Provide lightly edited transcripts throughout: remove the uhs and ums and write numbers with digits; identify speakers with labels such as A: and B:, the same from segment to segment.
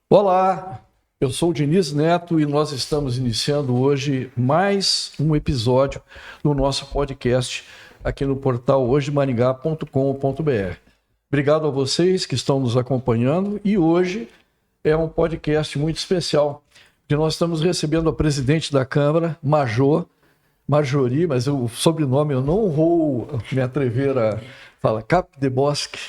A: Olá, eu sou o Diniz Neto e nós estamos iniciando hoje mais um episódio do nosso podcast aqui no portal hojemaringá.com.br. Obrigado a vocês que estão nos acompanhando e hoje é um podcast muito especial, porque nós estamos recebendo a presidente da Câmara, Marjorie, mas o sobrenome eu não vou me atrever a falar, Capdebosque.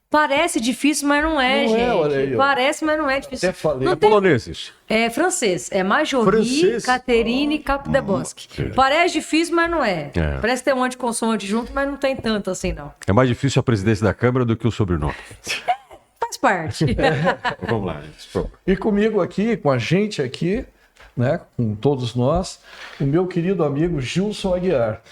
B: Parece difícil, mas não é, gente.
A: Olha aí,
B: parece, mas não é difícil.
A: Até falei.
B: Não tem...
C: poloneses.
B: É francês. É Marjorie Catherine Capdebosque. Parece difícil, mas não é. Parece que tem um monte de consoante junto, mas não tem tanto assim, não.
C: É mais difícil a presidência da Câmara do que o sobrenome.
B: Faz parte.
C: Vamos lá, gente, por favor.
A: E comigo aqui, com a gente aqui, né, com todos nós, o meu querido amigo Gilson Aguiar.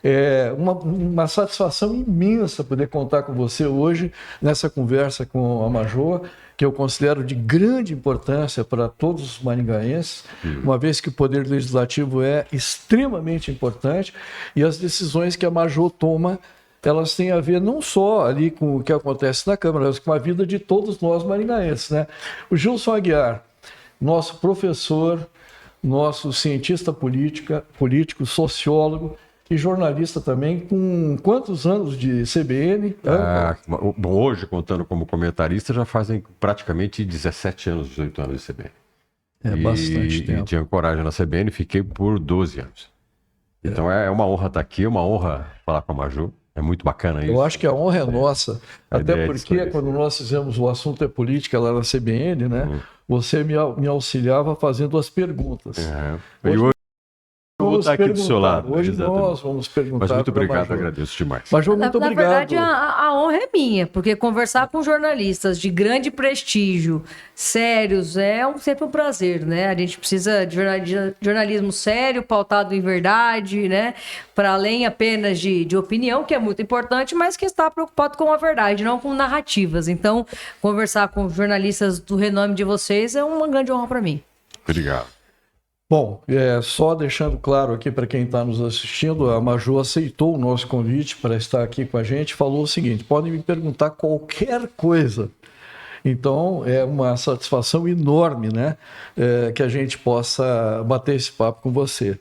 A: É uma satisfação imensa poder contar com você hoje nessa conversa com a Major, que eu considero de grande importância para todos os maringaenses, uma vez que o Poder Legislativo é extremamente importante e as decisões que a Major toma, elas têm a ver não só ali com o que acontece na Câmara, mas com a vida de todos nós maringaenses, né? O Gilson Aguiar, nosso professor, nosso cientista político, sociólogo, e jornalista também, com quantos anos de CBN?
C: Bom, hoje, contando como comentarista, já fazem praticamente 17 anos, 18 anos de CBN.
A: Bastante tempo.
C: E tinha coragem na CBN, fiquei por 12 anos. Então é uma honra estar aqui, é uma honra falar com a Maju. É muito bacana isso.
A: Eu acho que a honra é nossa, até porque
C: isso.
A: Quando nós fizemos o Assunto é Política lá na CBN, né, você me auxiliava fazendo as perguntas.
C: Eu vou estar aqui do seu lado.
A: Hoje
C: exatamente.
A: Nós vamos perguntar.
C: Mas muito obrigado,
A: Major.
C: agradeço demais.
A: Major, muito obrigado.
B: Na verdade, a honra é minha, porque conversar com jornalistas de grande prestígio, sérios, sempre um prazer, né? A gente precisa de jornalismo sério, pautado em verdade, né? Para além apenas de opinião, que é muito importante, mas que está preocupado com a verdade, não com narrativas. Então, conversar com jornalistas do renome de vocês é uma grande honra para mim.
C: Obrigado.
A: Bom, só deixando claro aqui para quem está nos assistindo, a Major aceitou o nosso convite para estar aqui com a gente, falou o seguinte: podem me perguntar qualquer coisa. Então, é uma satisfação enorme, né, que a gente possa bater esse papo com você.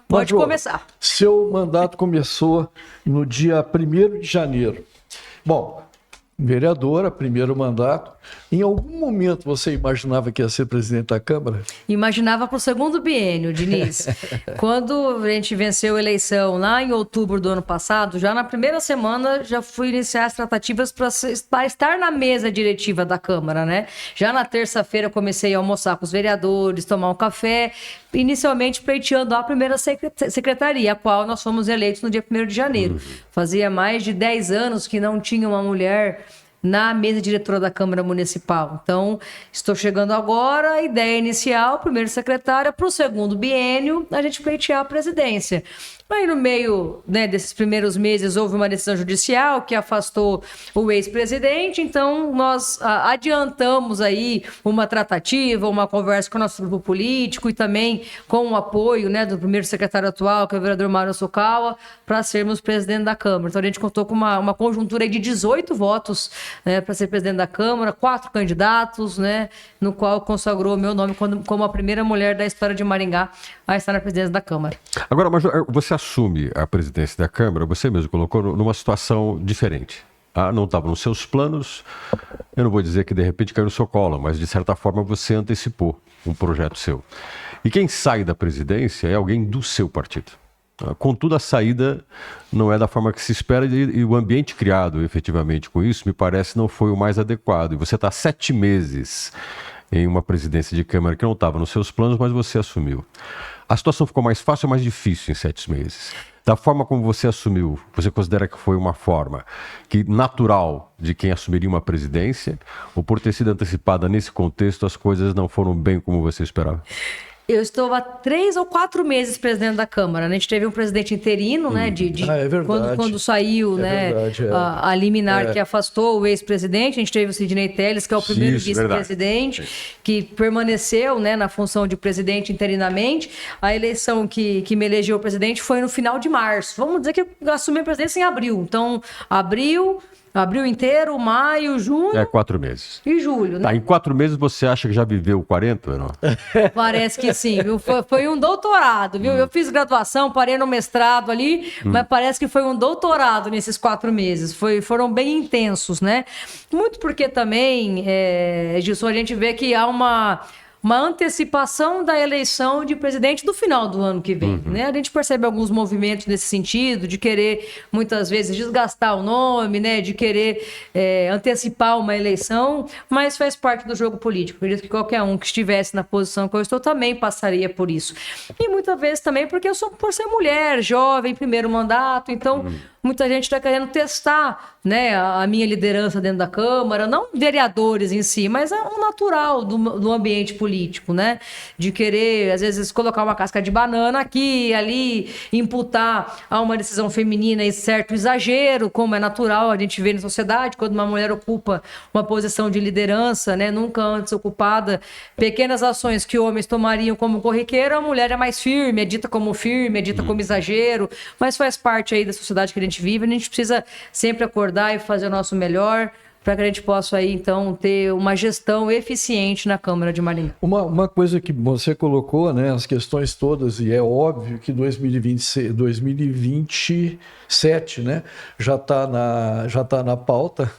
B: Pode
A: Major,
B: começar.
A: Seu mandato começou no dia 1º de janeiro. Bom, vereadora, primeiro mandato. Em algum momento você imaginava que ia ser presidente da Câmara?
B: Imaginava para o segundo biênio, Diniz. Quando a gente venceu a eleição lá em outubro do ano passado, já na primeira semana já fui iniciar as tratativas para estar na mesa diretiva da Câmara, né? Já na terça-feira comecei a almoçar com os vereadores, tomar um café, inicialmente pleiteando a primeira secretaria, a qual nós fomos eleitos no dia 1º de janeiro. Fazia mais de 10 anos que não tinha uma mulher na mesa diretora da Câmara Municipal. Então, estou chegando agora, a ideia inicial, primeiro secretária, para o segundo biênio, a gente pleitear a presidência. Aí, no meio, né, desses primeiros meses, houve uma decisão judicial que afastou o ex-presidente, então nós adiantamos aí uma tratativa, uma conversa com o nosso grupo político e também com o apoio, né, do primeiro secretário atual, que é o vereador Mário Sokawa, para sermos presidente da Câmara. Então, a gente contou com uma conjuntura aí de 18 votos, né, para ser presidente da Câmara, 4 candidatos, né, no qual consagrou o meu nome como a primeira mulher da história de Maringá a estar na presidência da Câmara.
C: Agora, Major, você assume a presidência da Câmara, você mesmo colocou numa situação diferente. Não estava nos seus planos, eu não vou dizer que de repente caiu no seu colo, mas de certa forma você antecipou um projeto seu. E quem sai da presidência é alguém do seu partido. Contudo, a saída não é da forma que se espera e o ambiente criado efetivamente com isso, me parece, não foi o mais adequado. E você está 7 meses em uma presidência de Câmara que não estava nos seus planos, mas você assumiu. A situação ficou mais fácil ou mais difícil em 7 meses? Da forma como você assumiu, você considera que foi uma forma natural de quem assumiria uma presidência? Ou por ter sido antecipada nesse contexto, as coisas não foram bem como você esperava?
B: Eu estou há 3 ou 4 meses presidente da Câmara. A gente teve um presidente interino, né?
A: é verdade.
B: Quando saiu, né?
A: Verdade,
B: a liminar que afastou o ex-presidente. A gente teve o Sidney Telles, que é o primeiro vice-presidente, que permaneceu, né, na função de presidente interinamente. A eleição que me elegeu presidente foi no final de março. Vamos dizer que eu assumi a presidência em abril. Então, abril, Abril inteiro, maio, junho
C: 4 meses.
B: e julho, né?
C: Tá, em 4 meses você acha que já viveu 40, não?
B: Parece que sim, viu? Foi um doutorado, viu? Eu fiz graduação, parei no mestrado ali, mas parece que foi um doutorado nesses 4 meses. Foram bem intensos, né? Muito porque também, Gilson, a gente vê que há uma antecipação da eleição de presidente do final do ano que vem, né? A gente percebe alguns movimentos nesse sentido, de querer, muitas vezes, desgastar o nome, né? De querer antecipar uma eleição, mas faz parte do jogo político. Eu acredito que qualquer um que estivesse na posição que eu estou também passaria por isso. E muitas vezes também porque eu sou por ser mulher, jovem, primeiro mandato, então muita gente está querendo testar, né, a minha liderança dentro da Câmara, não vereadores em si, mas o natural do ambiente político, né? De querer, às vezes, colocar uma casca de banana aqui e ali, imputar a uma decisão feminina e certo exagero, como é natural a gente vê na sociedade, quando uma mulher ocupa uma posição de liderança, né, nunca antes ocupada, pequenas ações que homens tomariam como corriqueiro, a mulher é mais firme, é dita como exagero, mas faz parte aí da sociedade que a gente vive, a gente precisa sempre acordar e fazer o nosso melhor para que a gente possa aí, então, ter uma gestão eficiente na Câmara de Maringá.
A: Uma coisa que você colocou, né, as questões todas, e é óbvio que 2027, né, já está na pauta,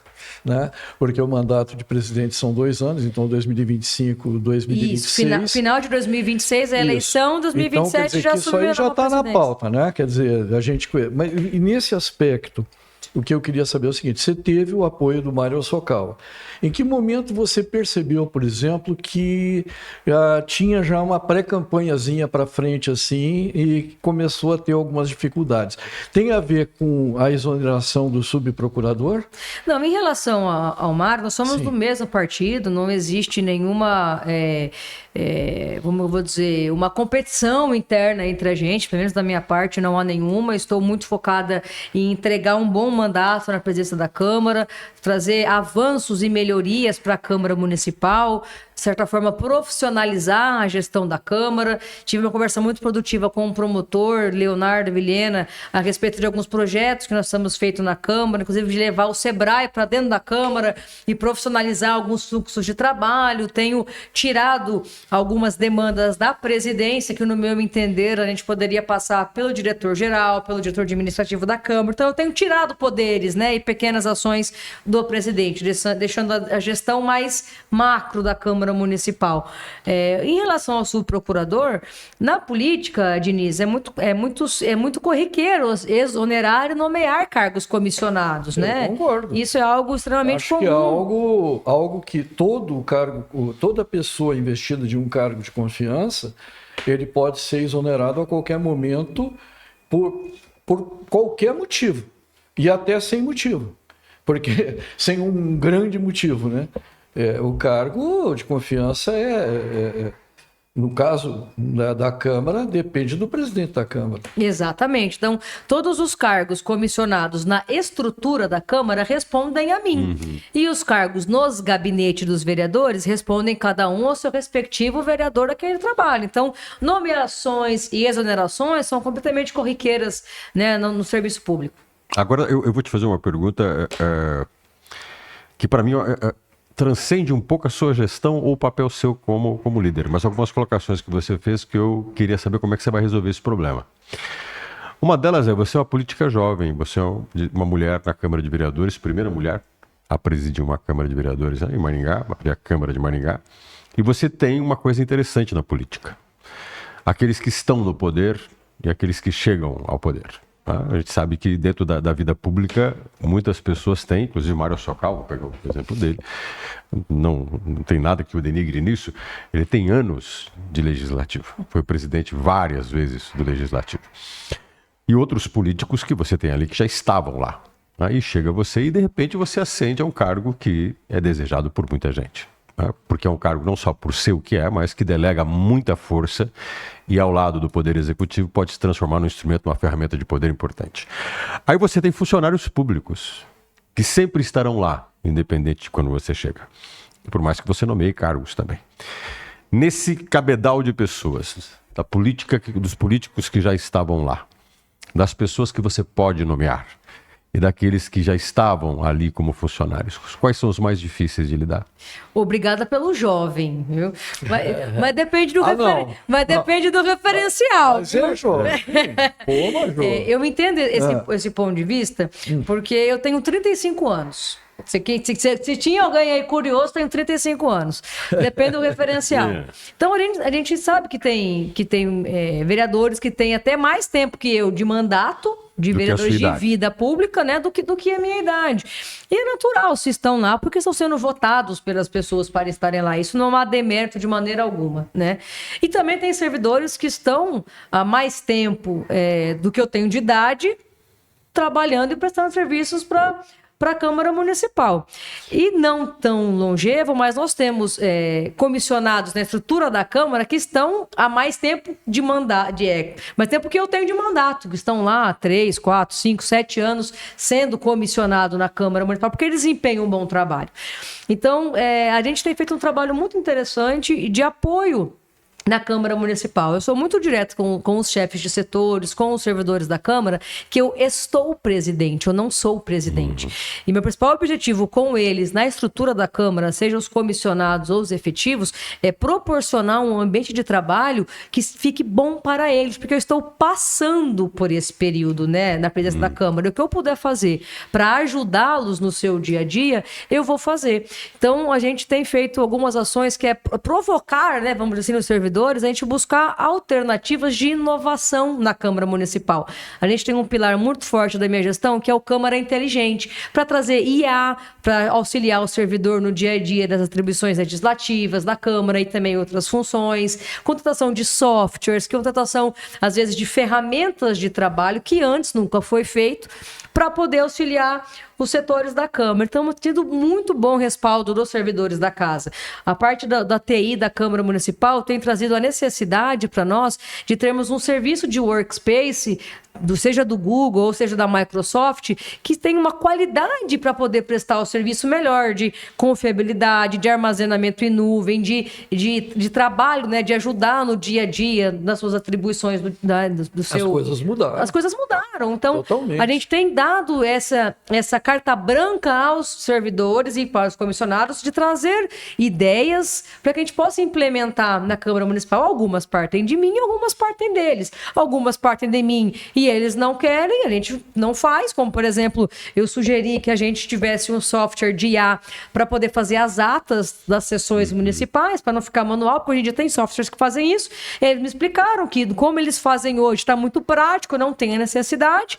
A: né, porque o mandato de presidente são 2 anos, então 2025, 2026.
B: Isso, final de 2026 é a eleição, 2027
A: então, quer dizer
B: já
A: que isso aí já está na
B: presidência.
A: pauta, né, quer dizer, a gente... Mas, e nesse aspecto, o que eu queria saber é o seguinte: você teve o apoio do Mário Hosokawa. Em que momento você percebeu, por exemplo, que tinha já uma pré-campanhazinha para frente assim e começou a ter algumas dificuldades? Tem a ver com a exoneração do subprocurador?
B: Não, em relação ao Mário, nós somos do mesmo partido, não existe nenhuma, como eu vou dizer, uma competição interna entre a gente, pelo menos da minha parte não há nenhuma. Estou muito focada em entregar um bom mandato na presidência da Câmara, trazer avanços e melhorias para a Câmara Municipal, de certa forma profissionalizar a gestão da Câmara. Tive uma conversa muito produtiva com o promotor Leonardo Vilhena a respeito de alguns projetos que nós estamos feito na Câmara, inclusive de levar o Sebrae para dentro da Câmara e profissionalizar alguns fluxos de trabalho. Tenho tirado algumas demandas da presidência que, no meu entender, a gente poderia passar pelo diretor-geral, pelo diretor administrativo da Câmara. Então, eu tenho tirado poderes, né, e pequenas ações do presidente, deixando a gestão mais macro da Câmara Municipal. Em relação ao subprocurador, na política, Diniz, é muito corriqueiro exonerar e nomear cargos comissionados, né?
A: Eu concordo.
B: Isso é algo extremamente comum.
A: Acho que é algo que toda pessoa investida de um cargo de confiança, ele pode ser exonerado a qualquer momento por qualquer motivo, e até sem motivo, porque sem um grande motivo, né? O cargo de confiança no caso da Câmara, depende do presidente da Câmara.
B: Exatamente. Então, todos os cargos comissionados na estrutura da Câmara respondem a mim. E os cargos nos gabinetes dos vereadores respondem cada um ao seu respectivo vereador daquele trabalho. Então, nomeações e exonerações são completamente corriqueiras, né, no serviço público.
C: Agora, eu vou te fazer uma pergunta que, para mim, transcende um pouco a sua gestão ou o papel seu como líder, mas algumas colocações que você fez que eu queria saber como é que você vai resolver esse problema. Uma delas você é uma política jovem, você é uma mulher na Câmara de Vereadores, primeira mulher a presidir uma Câmara de Vereadores em Maringá, a Câmara de Maringá, e você tem uma coisa interessante na política: aqueles que estão no poder e aqueles que chegam ao poder. A gente sabe que dentro da vida pública muitas pessoas têm, inclusive Mário Hosokawa, vou pegar o exemplo dele, não tem nada que o denigre nisso, ele tem anos de legislativo, foi presidente várias vezes do legislativo. E outros políticos que você tem ali que já estavam lá. Aí chega você e de repente você ascende a um cargo que é desejado por muita gente. Porque é um cargo não só por ser o que é, mas que delega muita força e ao lado do Poder Executivo pode se transformar num instrumento, numa ferramenta de poder importante. Aí você tem funcionários públicos que sempre estarão lá, independente de quando você chega. Por mais que você nomeie cargos também. Nesse cabedal de pessoas, da política, dos políticos que já estavam lá, das pessoas que você pode nomear e daqueles que já estavam ali como funcionários? Quais são os mais difíceis de lidar?
B: Obrigada pelo jovem, viu? Mas depende do,
A: não.
B: depende do referencial.
A: Mas é jovem. Pô, Major.
B: Eu entendo esse ponto de vista, porque eu tenho 35 anos. Se tinha alguém aí curioso, tenho 35 anos. Depende do referencial. Então, a gente sabe que tem vereadores que têm até mais tempo que eu de mandato, de vereadores de vida pública, né, do que a minha idade. E é natural se estão lá, porque estão sendo votados pelas pessoas para estarem lá. Isso não há demérito de maneira alguma, né? E também tem servidores que estão há mais tempo do que eu tenho de idade, trabalhando e prestando serviços para a Câmara Municipal. E não tão longevo, mas nós temos comissionados na estrutura da Câmara que estão há mais tempo de mandato, mais tempo que eu tenho de mandato, que estão lá há 3, 4, 5, 7 anos sendo comissionado na Câmara Municipal, porque eles desempenham um bom trabalho. Então, a gente tem feito um trabalho muito interessante de apoio na Câmara Municipal. Eu sou muito direto com os chefes de setores, com os servidores da Câmara, que eu estou presidente, eu não sou presidente. E meu principal objetivo com eles, na estrutura da Câmara, seja os comissionados ou os efetivos, é proporcionar um ambiente de trabalho que fique bom para eles, porque eu estou passando por esse período, né, na presidência da Câmara. O que eu puder fazer para ajudá-los no seu dia a dia, eu vou fazer. Então, a gente tem feito algumas ações que é provocar, né, vamos dizer assim, os servidores, a gente buscar alternativas de inovação na Câmara Municipal. A gente tem um pilar muito forte da minha gestão, que é o Câmara Inteligente, para trazer IA, para auxiliar o servidor no dia a dia das atribuições legislativas da Câmara e também outras funções, contratação de softwares, contratação, às vezes, de ferramentas de trabalho que antes nunca foi feito, para poder auxiliar os setores da Câmara. Estamos tendo muito bom respaldo dos servidores da casa. A parte da TI da Câmara Municipal tem trazido a necessidade para nós de termos um serviço de workspace, seja do Google ou seja da Microsoft, que tem uma qualidade para poder prestar o serviço melhor, de confiabilidade, de armazenamento em nuvem, de trabalho, né, de ajudar no dia a dia, nas suas atribuições do seu...
A: As coisas mudaram.
B: As coisas mudaram. Então,
A: totalmente.
B: A gente tem dado essa carta branca aos servidores e para os comissionados de trazer ideias para que a gente possa implementar na Câmara Municipal. Algumas partem de mim, algumas partem deles. Algumas partem de mim e eles não querem, a gente não faz. Como, por exemplo, eu sugeri que a gente tivesse um software de IA para poder fazer as atas das sessões municipais, para não ficar manual, porque hoje em dia tem softwares que fazem isso. Eles me explicaram que, como eles fazem hoje, está muito prático, não tem a necessidade.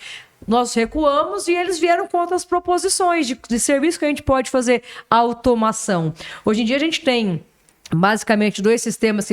B: Nós recuamos e eles vieram com outras proposições de serviço que a gente pode fazer automação. Hoje em dia a gente tem basicamente 2 sistemas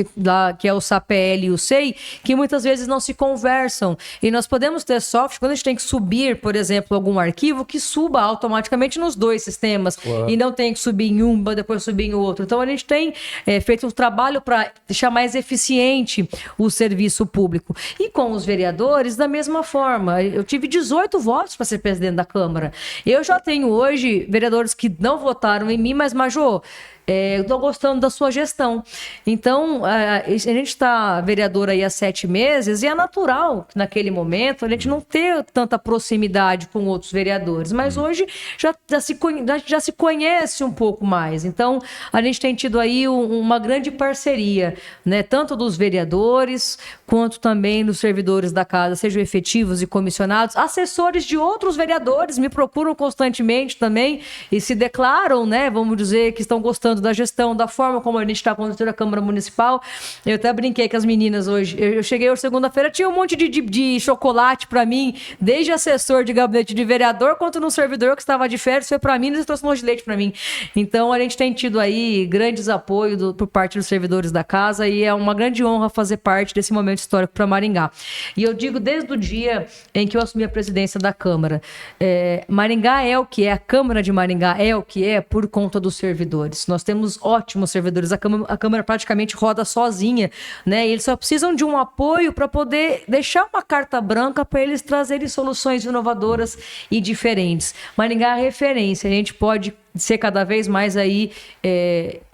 B: que é o SAPL e o SEI, que muitas vezes não se conversam. E nós podemos ter software, quando a gente tem que subir, por exemplo, algum arquivo, que suba automaticamente nos 2 sistemas. Ué. E não tem que subir em um, depois subir em outro. Então, a gente tem feito um trabalho para deixar mais eficiente o serviço público. E com os vereadores, da mesma forma. Eu tive 18 votos para ser presidente da Câmara. Eu já tenho hoje vereadores que não votaram em mim, mas, Major, eu estou gostando da sua gestão. Então, a gente está vereador aí há 7 meses e é natural que naquele momento a gente não ter tanta proximidade com outros vereadores. Mas hoje já se conhece um pouco mais. Então, a gente tem tido aí uma grande parceria, né? Tanto dos vereadores quanto também dos servidores da casa, sejam efetivos e comissionados. Assessores de outros vereadores me procuram constantemente também e se declaram, né? Vamos dizer que estão gostando da gestão, da forma como a gente está conduzindo a Câmara Municipal. Eu até brinquei com as meninas hoje. Eu cheguei hoje segunda-feira, tinha um monte de chocolate para mim, desde assessor de gabinete de vereador, quanto no servidor que estava de férias, foi para mim, e trouxe um monte de leite para mim. Então, a gente tem tido aí grandes apoios por parte dos servidores da casa e é uma grande honra fazer parte desse momento histórico para Maringá. E eu digo desde o dia em que eu assumi a presidência da Câmara, Maringá é o que é, a Câmara de Maringá é o que é por conta dos servidores. Nós temos ótimos servidores, a Câmara praticamente roda sozinha, né? E eles só precisam de um apoio para poder deixar uma carta branca para eles trazerem soluções inovadoras e diferentes. Maringá é referência, a gente pode ser cada vez mais aí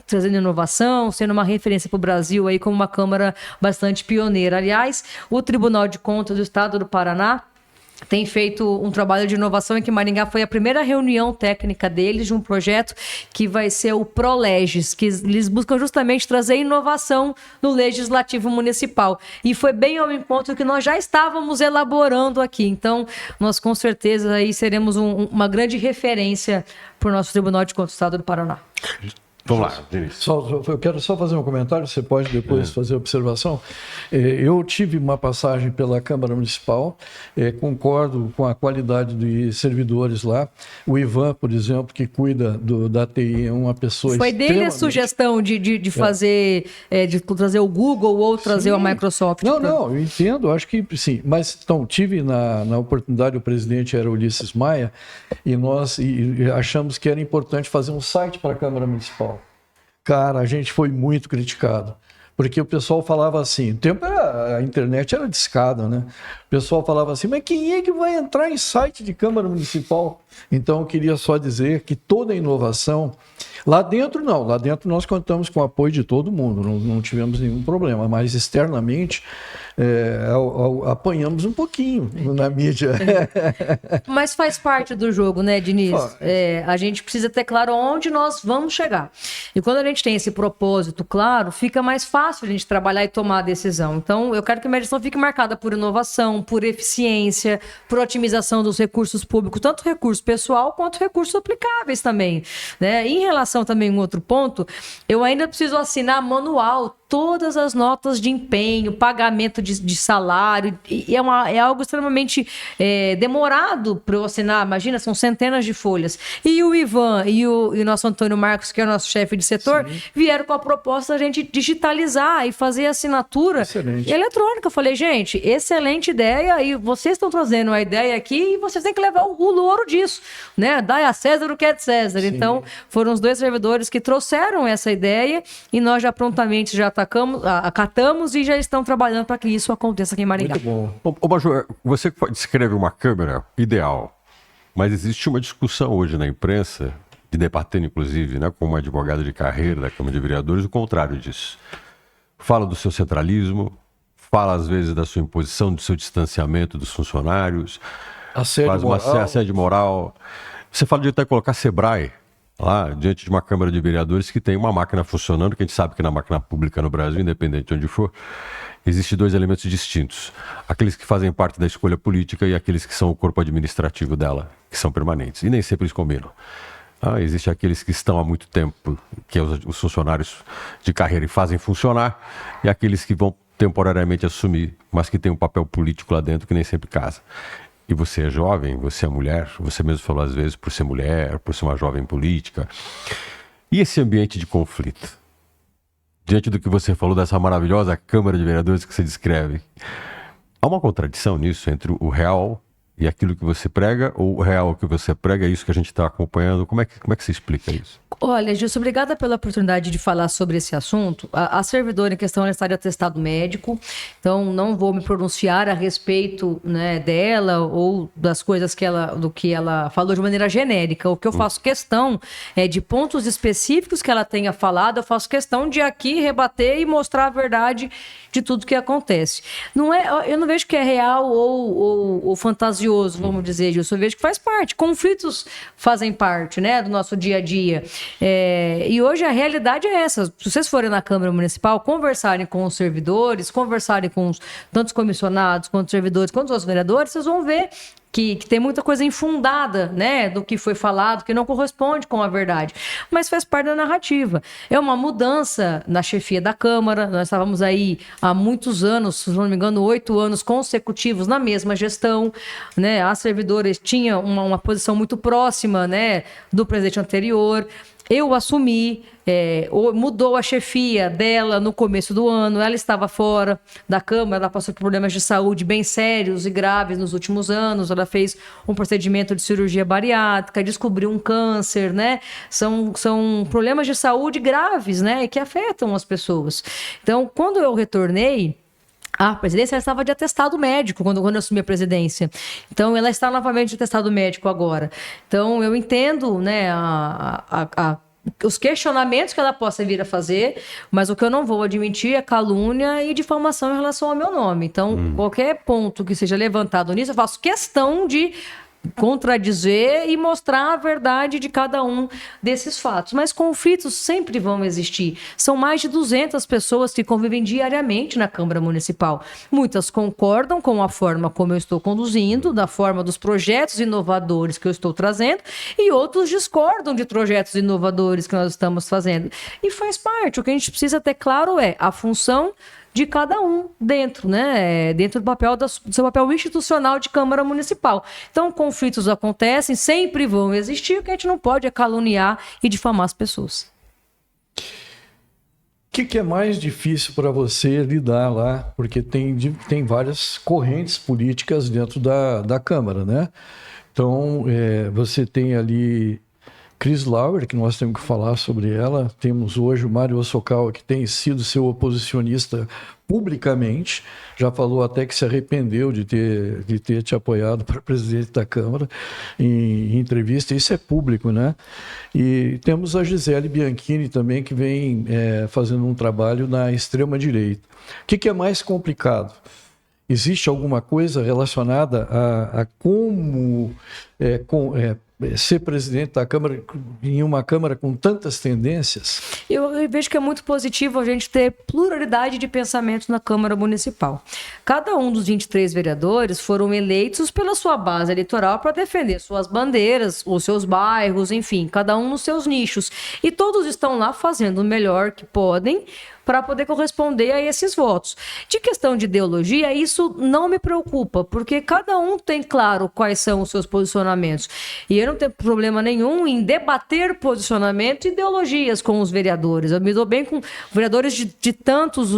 B: trazendo inovação, sendo uma referência para o Brasil aí como uma Câmara bastante pioneira. Aliás, o Tribunal de Contas do Estado do Paraná tem feito um trabalho de inovação em que Maringá foi a primeira reunião técnica deles de um projeto que vai ser o ProLegis, que eles buscam justamente trazer inovação no legislativo municipal. E foi bem ao encontro que nós já estávamos elaborando aqui. Então, nós com certeza aí seremos uma grande referência para o nosso Tribunal de Contas do Estado do Paraná.
C: Vamos lá, Diniz.
A: Eu quero só fazer um comentário, você pode depois fazer observação. Eu tive uma passagem pela Câmara Municipal, concordo com a qualidade dos servidores lá. O Ivan, por exemplo, que cuida da TI, é uma pessoa
B: Foi dele a sugestão de fazer, de trazer o Google ou trazer a Microsoft?
A: Não, eu entendo, acho que sim. Mas, então, tive na oportunidade, o presidente era Ulisses Maia, e nós achamos que era importante fazer um site para a Câmara Municipal. Cara, a gente foi muito criticado, porque o pessoal falava assim, o tempo a internet era discada, né? O pessoal falava assim, mas quem é que vai entrar em site de Câmara Municipal? Então, eu queria só dizer que toda inovação, lá dentro nós contamos com o apoio de todo mundo, não tivemos nenhum problema, mas externamente apanhamos um pouquinho na mídia.
B: Mas faz parte do jogo, né, Diniz? A gente precisa ter claro onde nós vamos chegar. E quando a gente tem esse propósito claro, fica mais fácil a gente trabalhar e tomar a decisão. Então, eu quero que a minha gestão fique marcada por inovação, por eficiência, por otimização dos recursos públicos, tanto recurso pessoal quanto recursos aplicáveis também, né? Em relação também a um outro ponto, eu ainda preciso assinar manual todas as notas de empenho, pagamento de salário, e é algo extremamente demorado para eu assinar. Imagina, são centenas de folhas. E o Ivan e o nosso Antônio Marcos, que é o nosso chefe de setor, vieram com a proposta da gente digitalizar e fazer assinatura eletrônica. Eu falei, gente, excelente ideia, e vocês estão trazendo a ideia aqui e vocês têm que levar o louro disso, né? Dai a César o que é de César. Sim. Então, foram os dois servidores que trouxeram essa ideia e nós já prontamente acatamos e já estão trabalhando para que isso aconteça aqui em Maringá.
A: Muito bom.
C: Ô, Major, você descreve uma Câmara ideal, mas existe uma discussão hoje na imprensa, de debatendo inclusive, né, com uma advogada de carreira da Câmara de Vereadores, o contrário disso. Fala do seu centralismo, fala às vezes da sua imposição, do seu distanciamento dos funcionários, faz uma assédio moral. Você fala de até colocar Sebrae lá diante de uma Câmara de Vereadores que tem uma máquina funcionando, que a gente sabe que na máquina pública no Brasil, independente de onde for, existem dois elementos distintos. Aqueles que fazem parte da escolha política e aqueles que são o corpo administrativo dela, que são permanentes. E nem sempre eles combinam. Existem aqueles que estão há muito tempo, que é os funcionários de carreira e fazem funcionar, e aqueles que vão temporariamente assumir, mas que têm um papel político lá dentro que nem sempre casa. E você é jovem, você é mulher, você mesmo falou às vezes por ser mulher, por ser uma jovem política. E esse ambiente de conflito? Diante do que você falou dessa maravilhosa Câmara de Vereadores que você descreve, há uma contradição nisso entre o real e aquilo que você prega, ou o real que você prega é isso que a gente está acompanhando? Como é que você explica isso?
B: Olha, Gilson, obrigada pela oportunidade de falar sobre esse assunto. A servidora em questão está de atestado médico, então não vou me pronunciar a respeito, né, dela ou das coisas do que ela falou de maneira genérica. O que eu faço questão é de pontos específicos que ela tenha falado, eu faço questão de aqui rebater e mostrar a verdade de tudo que acontece. Eu não vejo que é real ou fantasioso, vamos dizer, Gilson. Eu vejo que faz parte. Conflitos fazem parte, né, do nosso dia a dia. E hoje a realidade é essa. Se vocês forem na Câmara Municipal, conversarem com os servidores, conversarem com tanto os comissionados, quanto os servidores, quanto os vereadores, vocês vão ver que tem muita coisa infundada, né, do que foi falado, que não corresponde com a verdade. Mas faz parte da narrativa. É uma mudança na chefia da Câmara. Nós estávamos aí há muitos anos, se não me engano, 8 anos consecutivos na mesma gestão, né? As servidoras tinham uma posição muito próxima, né, do presidente anterior. Eu assumi, mudou a chefia dela no começo do ano, ela estava fora da Câmara, ela passou por problemas de saúde bem sérios e graves nos últimos anos, ela fez um procedimento de cirurgia bariátrica, descobriu um câncer, né? São problemas de saúde graves, né? Que afetam as pessoas. Então, quando eu retornei, a presidência estava de atestado médico quando eu assumi a presidência. Então, ela está novamente de atestado médico agora. Então, eu entendo, né, os questionamentos que ela possa vir a fazer, mas o que eu não vou admitir é calúnia e difamação em relação ao meu nome. Então, qualquer ponto que seja levantado nisso, eu faço questão de contradizer e mostrar a verdade de cada um desses fatos. Mas conflitos sempre vão existir. São mais de 200 pessoas que convivem diariamente na Câmara Municipal. Muitas concordam com a forma como eu estou conduzindo, da forma dos projetos inovadores que eu estou trazendo, e outros discordam de projetos inovadores que nós estamos fazendo. E faz parte. O que a gente precisa ter claro é a função de cada um dentro, né? Dentro do papel do seu papel institucional de Câmara Municipal. Então, conflitos acontecem, sempre vão existir, o que a gente não pode é caluniar e difamar as pessoas.
A: O que é mais difícil para você lidar lá? Porque tem várias correntes políticas dentro da Câmara, né? Então, você tem ali Cris Lauer, que nós temos que falar sobre ela. Temos hoje o Mário Hosokawa, que tem sido seu oposicionista publicamente, já falou até que se arrependeu de ter te apoiado para presidente da Câmara em entrevista. Isso é público, né? E temos a Gisele Bianchini também, que vem fazendo um trabalho na extrema-direita. O que é mais complicado? Existe alguma coisa relacionada a como ser presidente da Câmara em uma Câmara com tantas tendências?
B: Eu vejo que é muito positivo a gente ter pluralidade de pensamentos na Câmara Municipal. Cada um dos 23 vereadores foram eleitos pela sua base eleitoral para defender suas bandeiras, os seus bairros, enfim, cada um nos seus nichos. E todos estão lá fazendo o melhor que podem para poder corresponder a esses votos. De questão de ideologia, isso não me preocupa, porque cada um tem claro quais são os seus posicionamentos. E eu não tenho problema nenhum em debater posicionamento e ideologias com os vereadores. Eu me dou bem com vereadores de tantos,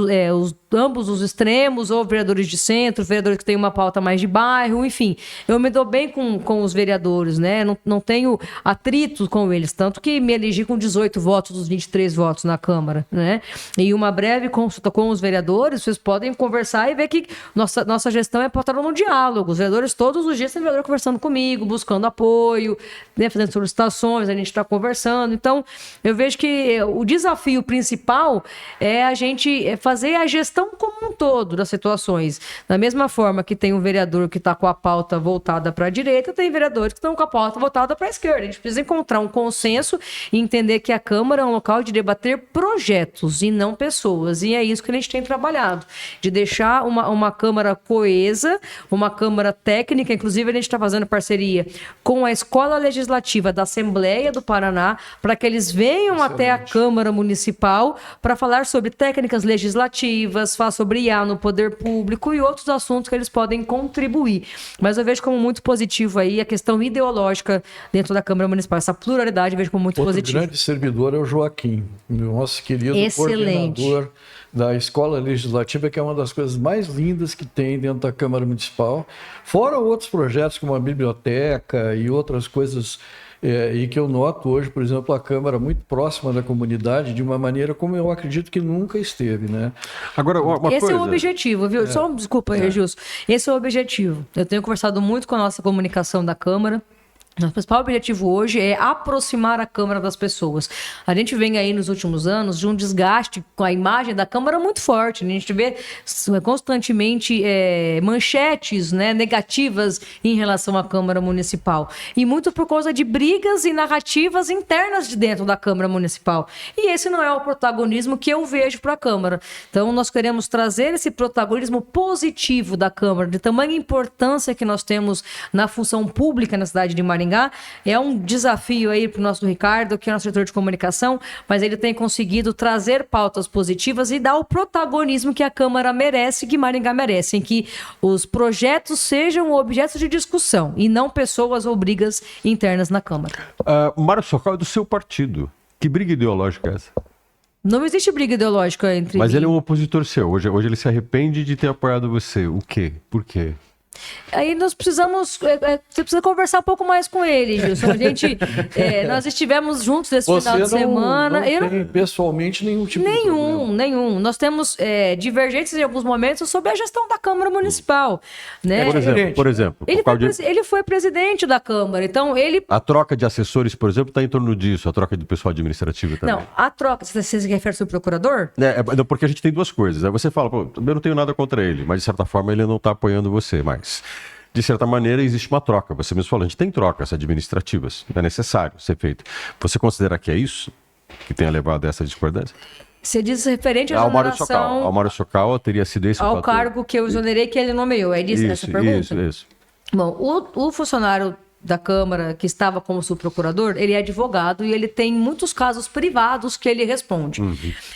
B: ambos os extremos, ou vereadores de centro, vereadores que têm uma pauta mais de bairro, enfim. Eu me dou bem com os vereadores, né? Não tenho atrito com eles, tanto que me elegi com 18 votos dos 23 votos na Câmara, né? E uma breve consulta com os vereadores, vocês podem conversar e ver que nossa gestão é pautada no diálogo. Os vereadores, todos os dias, tem vereador conversando comigo, buscando apoio, né, fazendo solicitações, a gente está conversando. Então, eu vejo que o desafio principal é a gente fazer a gestão como um todo das situações. Da mesma forma que tem um vereador que está com a pauta voltada para a direita, tem vereadores que estão com a pauta voltada para a esquerda. A gente precisa encontrar um consenso e entender que a Câmara é um local de debater projetos e não pessoas. E é isso que a gente tem trabalhado, de deixar uma Câmara coesa, uma Câmara técnica. Inclusive, a gente está fazendo parceria com a Escola Legislativa da Assembleia do Paraná, para que eles venham até a Câmara Municipal para falar sobre técnicas legislativas, falar sobre IA no poder público e outros assuntos que eles podem contribuir. Mas eu vejo como muito positivo aí a questão ideológica dentro da Câmara Municipal. Essa pluralidade eu vejo como muito positivo.
A: Outro grande servidor é o Joaquim, nosso querido
B: Excelente.
A: coordenador da Escola Legislativa, que é uma das coisas mais lindas que tem dentro da Câmara Municipal, fora outros projetos como a biblioteca e outras coisas, e que eu noto hoje, por exemplo, a Câmara muito próxima da comunidade, de uma maneira como eu acredito que nunca esteve, né?
C: Agora,
B: Esse é o objetivo, viu? Só desculpa, Gilson. Esse é o objetivo. Eu tenho conversado muito com a nossa comunicação da Câmara. Nosso principal objetivo hoje é aproximar a Câmara das pessoas. A gente vem aí nos últimos anos de um desgaste com a imagem da Câmara muito forte. A gente vê constantemente manchetes, né, negativas em relação à Câmara Municipal. E muito por causa de brigas e narrativas internas de dentro da Câmara Municipal. E esse não é o protagonismo que eu vejo para a Câmara. Então, nós queremos trazer esse protagonismo positivo da Câmara, de tamanha importância que nós temos na função pública na cidade de Maringá. É um desafio aí para o nosso Ricardo, que é nosso diretor de comunicação, mas ele tem conseguido trazer pautas positivas e dar o protagonismo que a Câmara merece, que Maringá merece, em que os projetos sejam objetos de discussão e não pessoas ou brigas internas na Câmara.
C: Mário Hosokawa é do seu partido. Que briga ideológica é essa?
B: Não existe briga ideológica entre
C: Mas
B: mim.
C: ele é um opositor seu. Hoje ele se arrepende de ter apoiado você. O quê? Por quê?
B: Aí nós precisamos... você precisa conversar um pouco mais com ele, Gilson. Nós estivemos juntos esse final de semana.
A: Não tem pessoalmente nenhum tipo de problema.
B: Nenhum. Nós temos divergências em alguns momentos sobre a gestão da Câmara Municipal. Né?
C: Por exemplo.
B: Ele foi presidente da Câmara, então ele...
C: A troca de assessores, por exemplo, está em torno disso, a troca do pessoal administrativo também.
B: Não, a troca, você se refere ao procurador?
C: Porque a gente tem duas coisas. Aí você fala, pô, eu não tenho nada contra ele, mas de certa forma ele não está apoiando você mais. De certa maneira, existe uma troca. Você mesmo falou, a gente tem trocas administrativas. É necessário ser feito. Você considera que é isso que tenha levado a essa discordância?
B: Você diz referente à exoneração...
C: Ao Mário Socal teria sido esse o fator.
B: Ao cargo que eu exonerei que ele nomeou. É disso essa pergunta?
C: Isso.
B: Bom, o funcionário da Câmara que estava como subprocurador, ele é advogado e ele tem muitos casos privados que ele responde.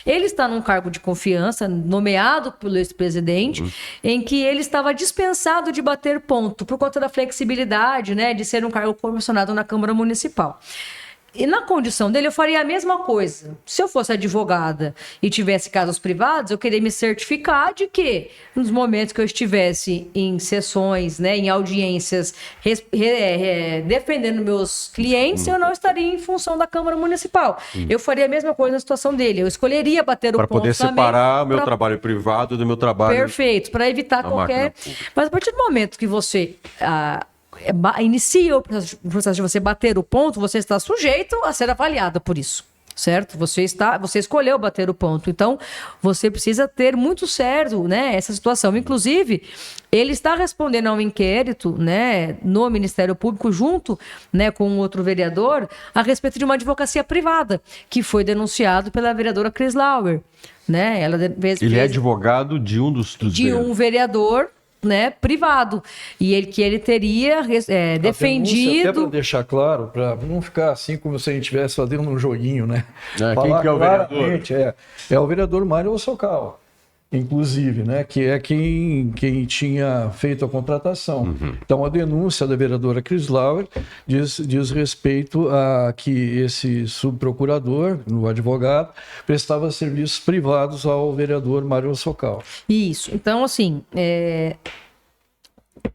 B: Ele está num cargo de confiança, nomeado pelo ex-presidente, em que ele estava dispensado de bater ponto, por conta da flexibilidade, né, de ser um cargo comissionado na Câmara Municipal. E na condição dele, eu faria a mesma coisa. Se eu fosse advogada e tivesse casos privados, eu queria me certificar de que, nos momentos que eu estivesse em sessões, né, em audiências, defendendo meus clientes, eu não estaria em função da Câmara Municipal. Eu faria a mesma coisa na situação dele. Eu escolheria bater o ponto
C: também. Para poder separar o meu trabalho privado do meu trabalho...
B: Perfeito, para evitar qualquer... Mas a partir do momento que você... inicia o processo de você bater o ponto, você está sujeito a ser avaliado por isso, certo? Você escolheu bater o ponto, então você precisa ter muito certo, né, essa situação. Inclusive, ele está respondendo a um inquérito, né, no Ministério Público junto, né, com outro vereador a respeito de uma advocacia privada que foi denunciado pela vereadora Cris Lauer, né?
C: Ele é advogado de um dos
B: um vereador, né, privado, e ele teria defendido...
A: Até para deixar claro, para não ficar assim como se a gente estivesse fazendo um joguinho, né?
C: Quem que é o vereador?
A: É o vereador Mário Socal, inclusive, né, que é quem tinha feito a contratação. Então, a denúncia da vereadora Cris Lauer diz respeito a que esse subprocurador, o advogado, prestava serviços privados ao vereador Mário Socal.
B: Isso. Então, assim,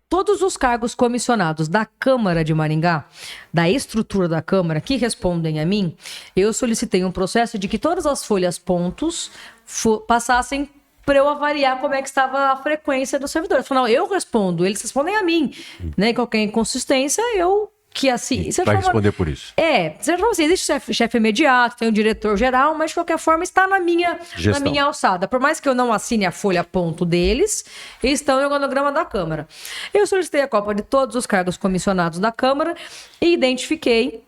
B: todos os cargos comissionados da Câmara de Maringá, da estrutura da Câmara, que respondem a mim, eu solicitei um processo de que todas as folhas pontos passassem para eu avaliar como é que estava a frequência do servidor. Afinal, eu respondo, eles respondem a mim. Né? Qualquer inconsistência, eu que assim...
C: Vai responder por isso.
B: Existe chefe imediato, tem um diretor-geral, mas de qualquer forma está na minha alçada. Por mais que eu não assine a folha ponto deles, estão no organograma da Câmara. Eu solicitei a cópia de todos os cargos comissionados da Câmara e identifiquei